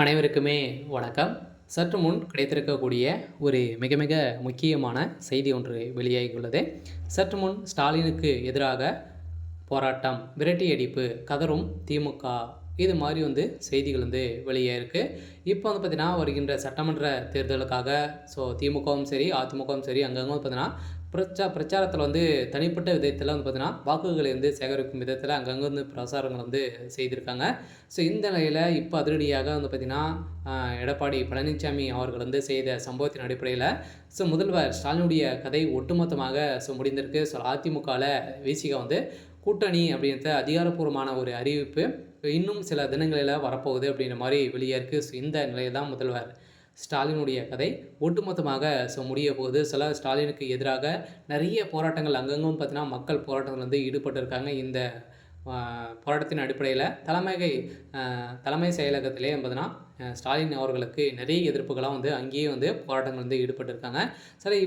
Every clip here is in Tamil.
அனைவருக்குமே வணக்கம். சற்று முன் கிடைத்திருக்கக்கூடிய ஒரு மிக மிக முக்கியமான செய்தி ஒன்று வெளியாகியுள்ளது. சற்று முன் ஸ்டாலினுக்கு எதிராக போராட்டம், விரட்டியடிப்பு, கதறும் திமுக. இது மாரி செய்திகள் வெளியாயிருக்கு. இப்போ பார்த்தீங்கன்னா, வருகின்ற சட்டமன்ற தேர்தலுக்காக திமுகவும் சரி, அதிமுகவும் சரி அங்கங்க பார்த்தீங்கன்னா, பிரச்சாரத்தில தனிப்பட்ட விதத்தில பார்த்தீங்கன்னா, வாக்குகளை சேகரிக்கும் விதத்தில அங்கங்க பிரசாரங்கள் செய்திருக்காங்க. இந்த நிலையில இப்போ அதிரடியாக பார்த்தீங்கன்னா, எடப்பாடி பழனிசாமி அவர்கள் செய்த சம்பவத்தின் அடிப்படையில முதல்வர் ஸ்டாலினுடைய கதை ஒட்டுமொத்தமாக முடிந்திருக்கு. அதிமுகல விசிக கூட்டணி அப்படின்ற அதிகாரப்பூர்வமான ஒரு அறிவிப்பு இன்னும் சில தினங்களில் வரப்போகுது அப்படின்ற மாதிரி வெளியே இருக்குது. இந்த நிலையில் தான் முதல்வர் ஸ்டாலினுடைய கதை ஒட்டுமொத்தமாக முடிய போகுது. ஸ்டாலினுக்கு எதிராக நிறைய போராட்டங்கள் அங்கங்கும் பார்த்தீங்கன்னா மக்கள் போராட்டங்கள் ஈடுபட்டிருக்காங்க. இந்த போராட்டத்தின் அடிப்படையில் தலைமை செயலகத்திலே பார்த்தீங்கன்னா ஸ்டாலின் அவர்களுக்கு நிறைய எதிர்ப்புகளாக அங்கேயே போராட்டங்கள் ஈடுபட்டிருக்காங்க.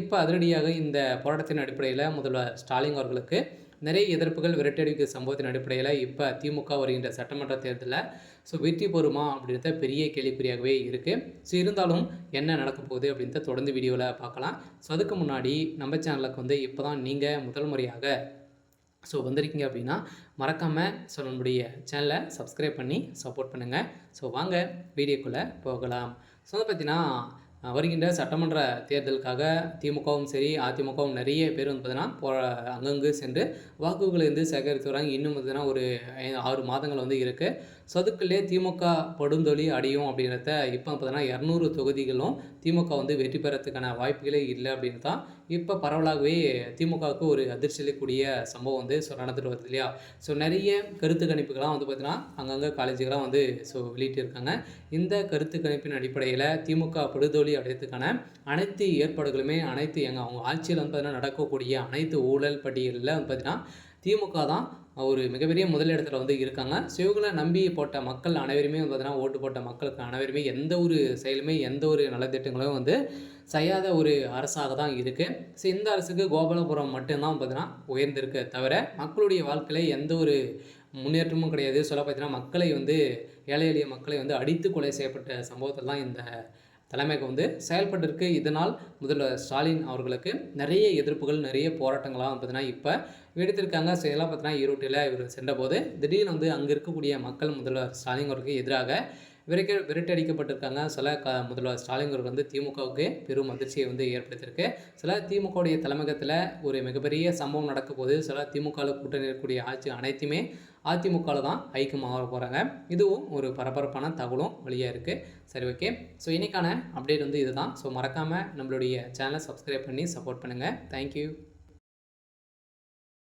இப்போ அதிரடியாக இந்த போராட்டத்தின் அடிப்படையில் முதல்வர் ஸ்டாலின் அவர்களுக்கு நிறைய எதிர்ப்புகள் விரட்டடிப்பு சம்பவத்தின் அடிப்படையில் இப்போ திமுக வருகின்ற சட்டமன்ற தேர்தலில் வெற்றி பெறுமா அப்படின்றத பெரிய கேள்விக்குறியாகவே இருக்குது. இருந்தாலும் என்ன நடக்க போகுது அப்படின்றத தொடர்ந்து வீடியோவில் பார்க்கலாம். அதுக்கு முன்னாடி நம்ம சேனலுக்கு இப்போ தான் நீங்கள் முதல் முறையாக வந்திருக்கீங்க அப்படின்னா மறக்காமல் நம்மளுடைய சேனலை சப்ஸ்கிரைப் பண்ணி சப்போர்ட் பண்ணுங்கள். வாங்க வீடியோக்குள்ளே போகலாம். பார்த்தீங்கன்னா, வருகின்ற சட்டமன்ற தேர்தலுக்காக திமுகவும் சரி, அதிமுகவும் நிறைய பேர் பார்த்தீங்கன்னா அங்கங்கு சென்று வாக்குகளை சேகரித்து வராங்க. இன்னும் பார்த்தீங்கன்னா ஒரு 6 மாதங்கள் இருக்குது. அதுக்குள்ளே திமுக படுந்தொலி அடையும் அப்படின்றத இப்போ பார்த்தீங்கன்னா 200 தொகுதிகளும் திமுக வெற்றி பெறத்துக்கான வாய்ப்புகளே இல்லை அப்படின்னு தான் இப்போ பரவலாகவே திமுகவுக்கு ஒரு அதிர்ச்சி அளிக்கக்கூடிய சம்பவம் நடந்துட்டு வருது இல்லையா. நிறைய கருத்து கணிப்புகள்லாம் பார்த்தீங்கன்னா அங்கங்கே காலேஜுகளாம் வெளியிட்டிருக்காங்க. இந்த கருத்து கணிப்பின் அடிப்படையில் திமுக படுதோல்வி அடையறதுக்கான அனைத்து ஏற்பாடுகளுமே அவங்க ஆட்சியில் பார்த்தீங்கன்னா நடக்கக்கூடிய அனைத்து ஊழல் பட்டியலில் பார்த்தீங்கன்னா திமுக தான் ஒரு மிகப்பெரிய முதலிடத்தில் இருக்காங்க. இவங்களை நம்பி போட்ட மக்கள் அனைவருமே பார்த்தீங்கன்னா ஓட்டு போட்ட மக்களுக்கு அனைவருமே எந்த ஒரு செயலுமே எந்த ஒரு நலத்திட்டங்களும் செய்யாத ஒரு அரசாக தான் இருக்குது. இந்த அரசுக்கு கோபாலபுரம் மட்டும்தான் பார்த்தீங்கன்னா உயர்ந்திருக்க தவிர மக்களுடைய வாழ்க்கையில் எந்த ஒரு முன்னேற்றமும் கிடையாது. பார்த்தீங்கன்னா மக்களை ஏழை எளிய மக்களை அடித்து கொலை செய்யப்பட்ட சம்பவத்தில் தான் இந்த தலைமைக்கு செயல்பட்டிருக்கு. இதனால் முதல்வர் ஸ்டாலின் அவர்களுக்கு நிறைய எதிர்ப்புகள் நிறைய போராட்டங்களாக பார்த்தீங்கன்னா இப்போ வெடித்திருக்காங்க. இதெல்லாம் பார்த்தீங்கன்னா ஈரோட்டில் இவர் சென்றபோது திடீர்னு அங்கே இருக்கக்கூடிய மக்கள் முதல்வர் ஸ்டாலின் அவர்களுக்கு எதிராக விரட்டடிக்கப்பட்டிருக்காங்க. முதல்வர் ஸ்டாலின் அவர்கள் திமுகவுக்கு பெரும் அதிர்ச்சியை ஏற்படுத்தியிருக்கு. திமுகவுடைய தலைமையகத்தில் ஒரு மிகப்பெரிய சம்பவம் நடக்க போது திமுகவில் கூட்டணி இருக்கக்கூடிய ஆட்சி அனைத்துமே அதிமுகவில் தான் ஐக்கியமாக போகிறாங்க. இதுவும் ஒரு பரபரப்பான தகவலும் வழியாக இருக்குது. சரி, ஓகே. இன்றைக்கான அப்டேட் இதுதான். மறக்காமல் நம்மளுடைய சேனலை சப்ஸ்கிரைப் பண்ணி சப்போர்ட் பண்ணுங்கள். தேங்க்யூ.